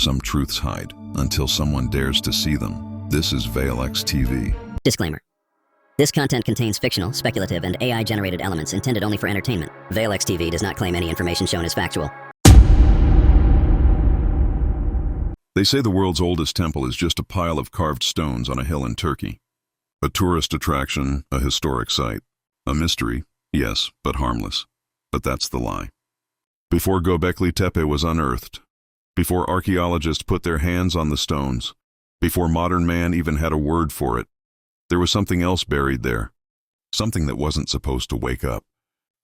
Some truths hide until someone dares to see them. This is VeilX TV. Disclaimer. This content contains fictional, speculative, and AI-generated elements intended only for entertainment. VeilX TV does not claim any information shown as factual. They say the world's oldest temple is just a pile of carved stones on a hill in Turkey. A tourist attraction, a historic site. A mystery, yes, but harmless. But that's the lie. Before Göbekli Tepe was unearthed, before archaeologists put their hands on the stones, before modern man even had a word for it, there was something else buried there. Something that wasn't supposed to wake up.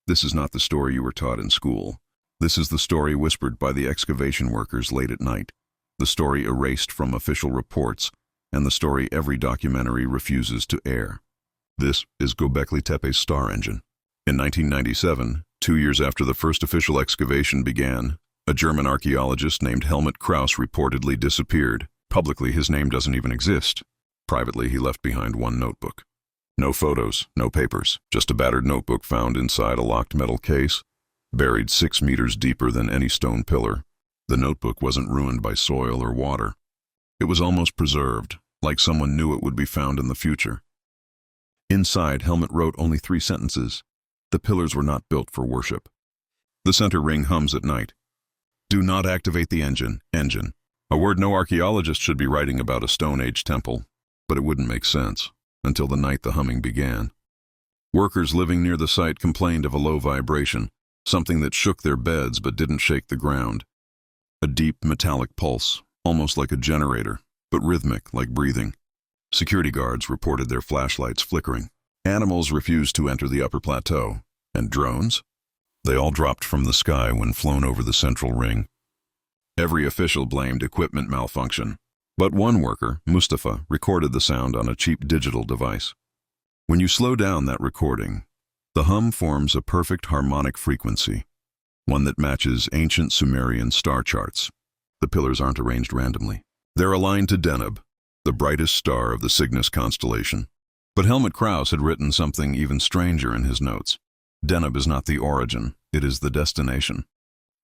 This is not the story you were taught in school. This is the story whispered by the excavation workers late at night. The story erased from official reports, and the story every documentary refuses to air. This is Göbekli Tepe's star engine. In 1997, 2 years after the first official excavation began, a German archaeologist named Helmut Krauss reportedly disappeared. Publicly, his name doesn't even exist. Privately, he left behind one notebook. No photos, no papers, just a battered notebook found inside a locked metal case, buried 6 meters deeper than any stone pillar. The notebook wasn't ruined by soil or water. It was almost preserved, like someone knew it would be found in the future. Inside, Helmut wrote only 3 sentences. The pillars were not built for worship. The center ring hums at night. Do not activate the engine. A word no archaeologist should be writing about a Stone Age temple, but it wouldn't make sense until the night the humming began. Workers living near the site complained of a low vibration, something that shook their beds but didn't shake the ground. A deep metallic pulse, almost like a generator, but rhythmic like breathing. Security guards reported their flashlights flickering. Animals refused to enter the upper plateau. And drones? They all dropped from the sky when flown over the central ring. Every official blamed equipment malfunction. But one worker, Mustafa, recorded the sound on a cheap digital device. When you slow down that recording, the hum forms a perfect harmonic frequency, one that matches ancient Sumerian star charts. The pillars aren't arranged randomly. They're aligned to Deneb, the brightest star of the Cygnus constellation. But Helmut Krauss had written something even stranger in his notes. Deneb is not the origin, it is the destination.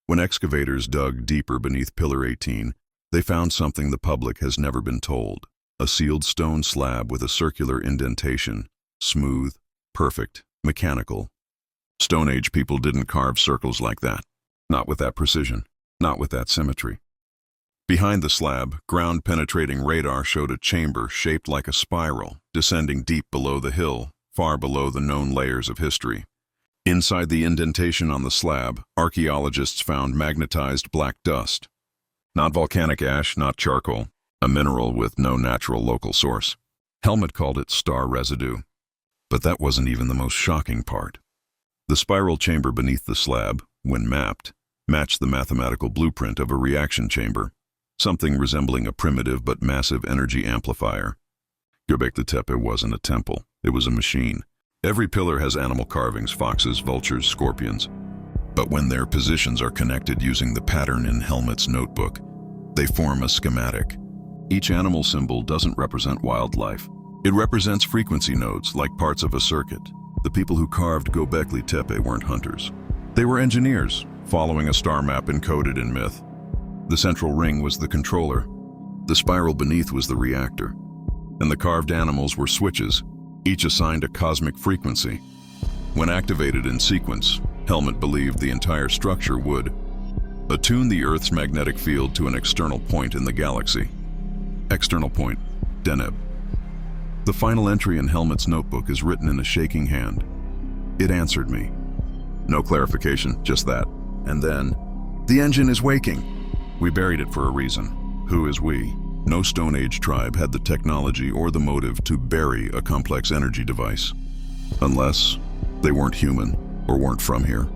When excavators dug deeper beneath Pillar 18, they found something the public has never been told. A sealed stone slab with a circular indentation, smooth, perfect, mechanical. Stone Age people didn't carve circles like that. Not with that precision, not with that symmetry. Behind the slab, ground-penetrating radar showed a chamber shaped like a spiral, descending deep below the hill, far below the known layers of history. Inside the indentation on the slab, archaeologists found magnetized black dust. Not volcanic ash, not charcoal, a mineral with no natural local source. Helmut called it star residue. But that wasn't even the most shocking part. The spiral chamber beneath the slab, when mapped, matched the mathematical blueprint of a reaction chamber, something resembling a primitive but massive energy amplifier. Göbekli Tepe wasn't a temple, it was a machine. Every pillar has animal carvings, foxes, vultures, scorpions. But when their positions are connected using the pattern in Helmut's notebook, they form a schematic. Each animal symbol doesn't represent wildlife. It represents frequency nodes, like parts of a circuit. The people who carved Göbekli Tepe weren't hunters. They were engineers, following a star map encoded in myth. The central ring was the controller. The spiral beneath was the reactor. And the carved animals were switches, each assigned a cosmic frequency. When activated in sequence, Helmut believed the entire structure would attune the Earth's magnetic field to an external point in the galaxy. External point, Deneb. The final entry in Helmut's notebook is written in a shaking hand. It answered me. No clarification, just that. And then, the engine is waking. We buried it for a reason. Who is we? No Stone Age tribe had the technology or the motive to bury a complex energy device. Unless they weren't human or weren't from here.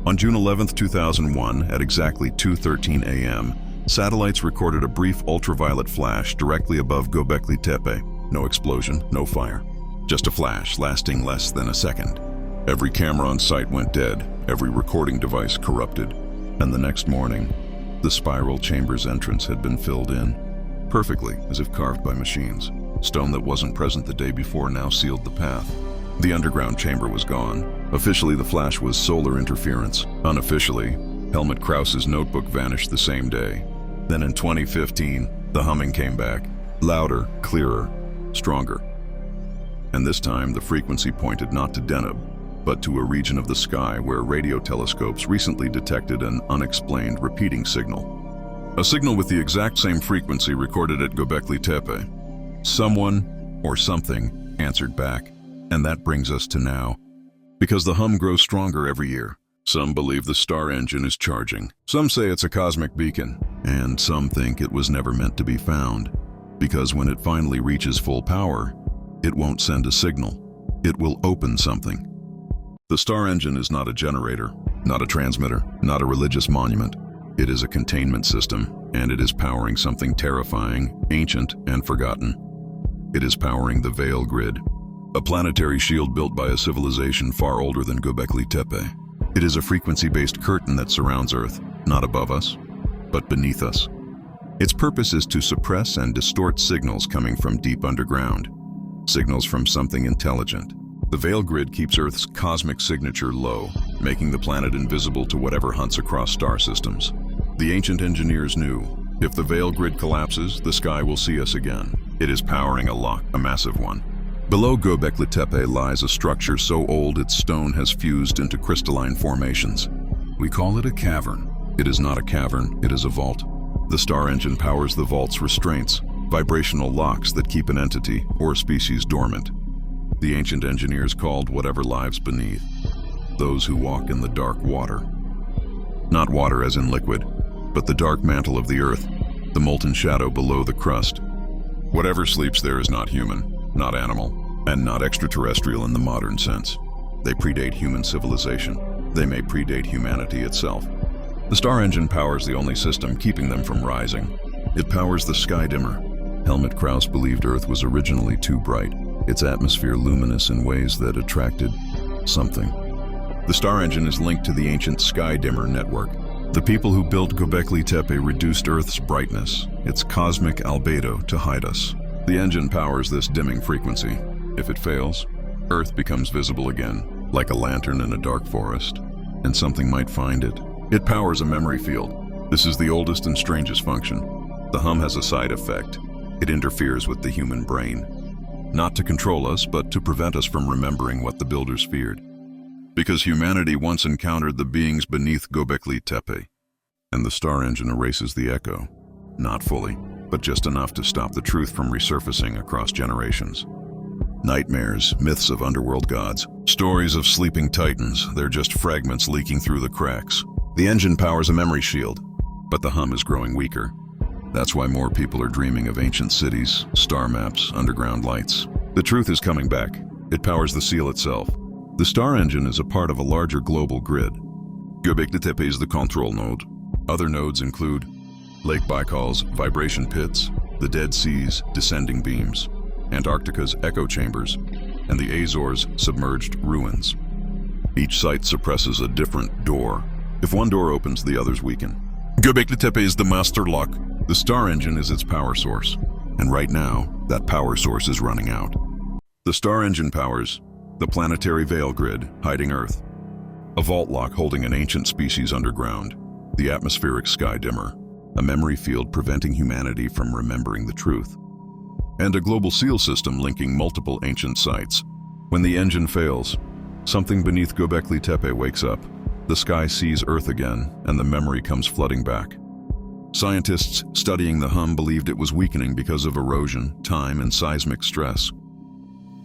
On June 11, 2001, at exactly 2:13 a.m., satellites recorded a brief ultraviolet flash directly above Göbekli Tepe. No explosion, no fire. Just a flash lasting less than a second. Every camera on site went dead, every recording device corrupted. And the next morning, the spiral chamber's entrance had been filled in, perfectly, as if carved by machines. Stone that wasn't present the day before now sealed the path. The underground chamber was gone. Officially, the flash was solar interference. Unofficially, Helmut Krauss's notebook vanished the same day. Then in 2015, the humming came back, louder, clearer, stronger. And this time, the frequency pointed not to Deneb, but to a region of the sky where radio telescopes recently detected an unexplained repeating signal. A signal with the exact same frequency recorded at Göbekli Tepe. Someone, or something, answered back. And that brings us to now. Because the hum grows stronger every year. Some believe the star engine is charging. Some say it's a cosmic beacon. And some think it was never meant to be found. Because when it finally reaches full power, it won't send a signal. It will open something. The star engine is not a generator, not a transmitter, not a religious monument. It is a containment system, and it is powering something terrifying, ancient, and forgotten. It is powering the Veil Grid, a planetary shield built by a civilization far older than Göbekli Tepe. It is a frequency-based curtain that surrounds Earth, not above us, but beneath us. Its purpose is to suppress and distort signals coming from deep underground, signals from something intelligent. The Veil Grid keeps Earth's cosmic signature low, making the planet invisible to whatever hunts across star systems. The ancient engineers knew, if the Veil Grid collapses, the sky will see us again. It is powering a massive one. Below Göbekli Tepe lies a structure so old its stone has fused into crystalline formations. We call it a cavern. It is not a cavern, it is a vault. The star engine powers the vault's restraints, vibrational locks that keep an entity or species dormant. The ancient engineers called whatever lives beneath, those who walk in the dark water. Not water as in liquid, but the dark mantle of the earth, the molten shadow below the crust. Whatever sleeps there is not human, not animal, and not extraterrestrial in the modern sense. They predate human civilization. They may predate humanity itself. The star engine powers the only system keeping them from rising. It powers the sky dimmer. Helmut Krauss believed Earth was originally too bright, its atmosphere luminous in ways that attracted something. The star engine is linked to the ancient sky dimmer network. The people who built Göbekli Tepe reduced Earth's brightness, its cosmic albedo, to hide us. The engine powers this dimming frequency. If it fails, Earth becomes visible again, like a lantern in a dark forest, and something might find it. It powers a memory field. This is the oldest and strangest function. The hum has a side effect. It interferes with the human brain. Not to control us, but to prevent us from remembering what the builders feared. Because humanity once encountered the beings beneath Göbekli Tepe, and the star engine erases the echo. Not fully, but just enough to stop the truth from resurfacing across generations. Nightmares, myths of underworld gods, stories of sleeping titans, they're just fragments leaking through the cracks. The engine powers a memory shield, but the hum is growing weaker. That's why more people are dreaming of ancient cities, star maps, underground lights. The truth is coming back. It powers the seal itself. The star engine is a part of a larger global grid. Göbekli Tepe is the control node. Other nodes include Lake Baikal's vibration pits, the Dead Sea's descending beams, Antarctica's echo chambers, and the Azores' submerged ruins. Each site suppresses a different door. If one door opens, the others weaken. Göbekli Tepe is the master lock. The star engine is its power source, and right now, that power source is running out. The star engine powers the planetary Veil Grid, hiding Earth, a vault lock holding an ancient species underground, the atmospheric sky dimmer, a memory field preventing humanity from remembering the truth, and a global seal system linking multiple ancient sites. When the engine fails, something beneath Göbekli Tepe wakes up. The sky sees Earth again, and the memory comes flooding back. Scientists studying the hum believed it was weakening because of erosion, time, and seismic stress.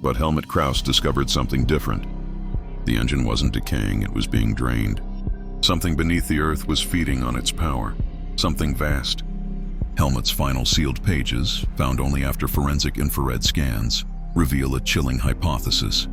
But Helmut Krauss discovered something different. The engine wasn't decaying, it was being drained. Something beneath the Earth was feeding on its power, something vast. Helmut's final sealed pages, found only after forensic infrared scans, reveal a chilling hypothesis.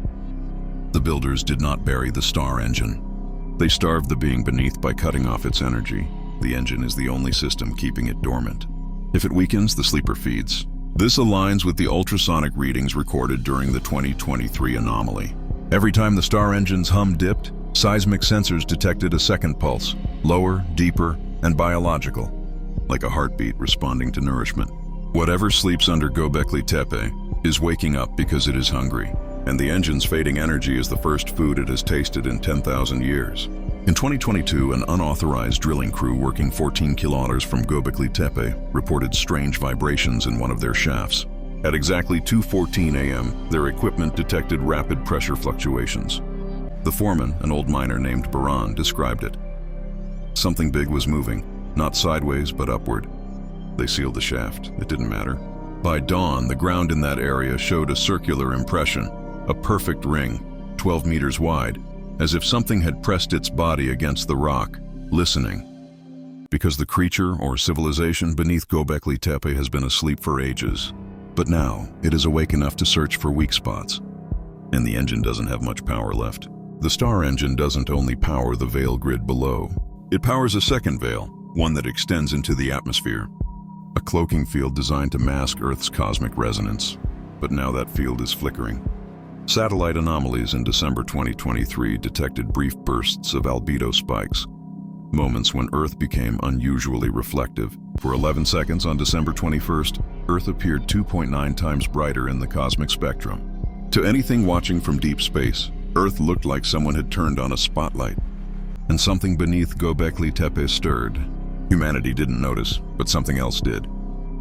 The builders did not bury the star engine. They starved the being beneath by cutting off its energy. The engine is the only system keeping it dormant. If it weakens, the sleeper feeds. This aligns with the ultrasonic readings recorded during the 2023 anomaly. Every time the star engine's hum dipped, seismic sensors detected a second pulse, lower, deeper, and biological, like a heartbeat responding to nourishment. Whatever sleeps under Göbekli Tepe is waking up because it is hungry, and the engine's fading energy is the first food it has tasted in 10,000 years. In 2022, an unauthorized drilling crew working 14 kilometers from Göbekli Tepe reported strange vibrations in one of their shafts. At exactly 2:14 a.m., their equipment detected rapid pressure fluctuations. The foreman, an old miner named Baran, described it. Something big was moving, not sideways but upward. They sealed the shaft. It didn't matter. By dawn, the ground in that area showed a circular impression, a perfect ring, 12 meters wide, as if something had pressed its body against the rock, listening. Because the creature or civilization beneath Göbekli Tepe has been asleep for ages. But now, it is awake enough to search for weak spots. And the engine doesn't have much power left. The star engine doesn't only power the veil grid below. It powers a second veil, one that extends into the atmosphere. A cloaking field designed to mask Earth's cosmic resonance. But now that field is flickering. Satellite anomalies in December 2023 detected brief bursts of albedo spikes, moments when Earth became unusually reflective. For 11 seconds on December 21st, Earth appeared 2.9 times brighter in the cosmic spectrum. To anything watching from deep space, Earth looked like someone had turned on a spotlight. And something beneath Göbekli Tepe stirred. Humanity didn't notice, but something else did.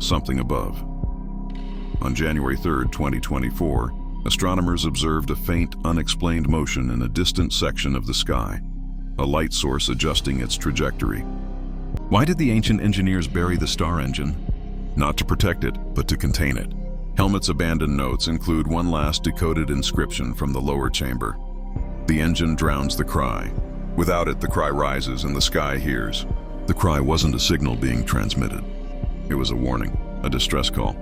Something above. On January 3rd, 2024, astronomers observed a faint, unexplained motion in a distant section of the sky, a light source adjusting its trajectory. Why did the ancient engineers bury the star engine? Not to protect it, but to contain it. Helmet's abandoned notes include one last decoded inscription from the lower chamber. The engine drowns the cry. Without it, the cry rises and the sky hears. The cry wasn't a signal being transmitted. It was a warning, a distress call.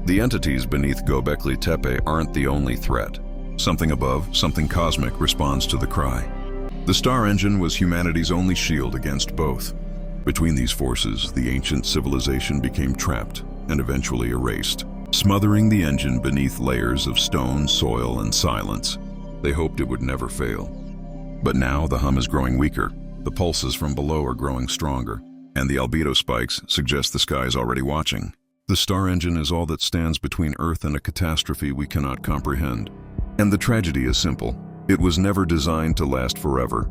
The entities beneath Göbekli Tepe aren't the only threat. Something above, something cosmic, responds to the cry. The star engine was humanity's only shield against both. Between these forces, the ancient civilization became trapped and eventually erased, smothering the engine beneath layers of stone, soil, and silence. They hoped it would never fail. But now the hum is growing weaker, the pulses from below are growing stronger, and the albedo spikes suggest the sky is already watching. The star engine is all that stands between Earth and a catastrophe we cannot comprehend. And the tragedy is simple. It was never designed to last forever.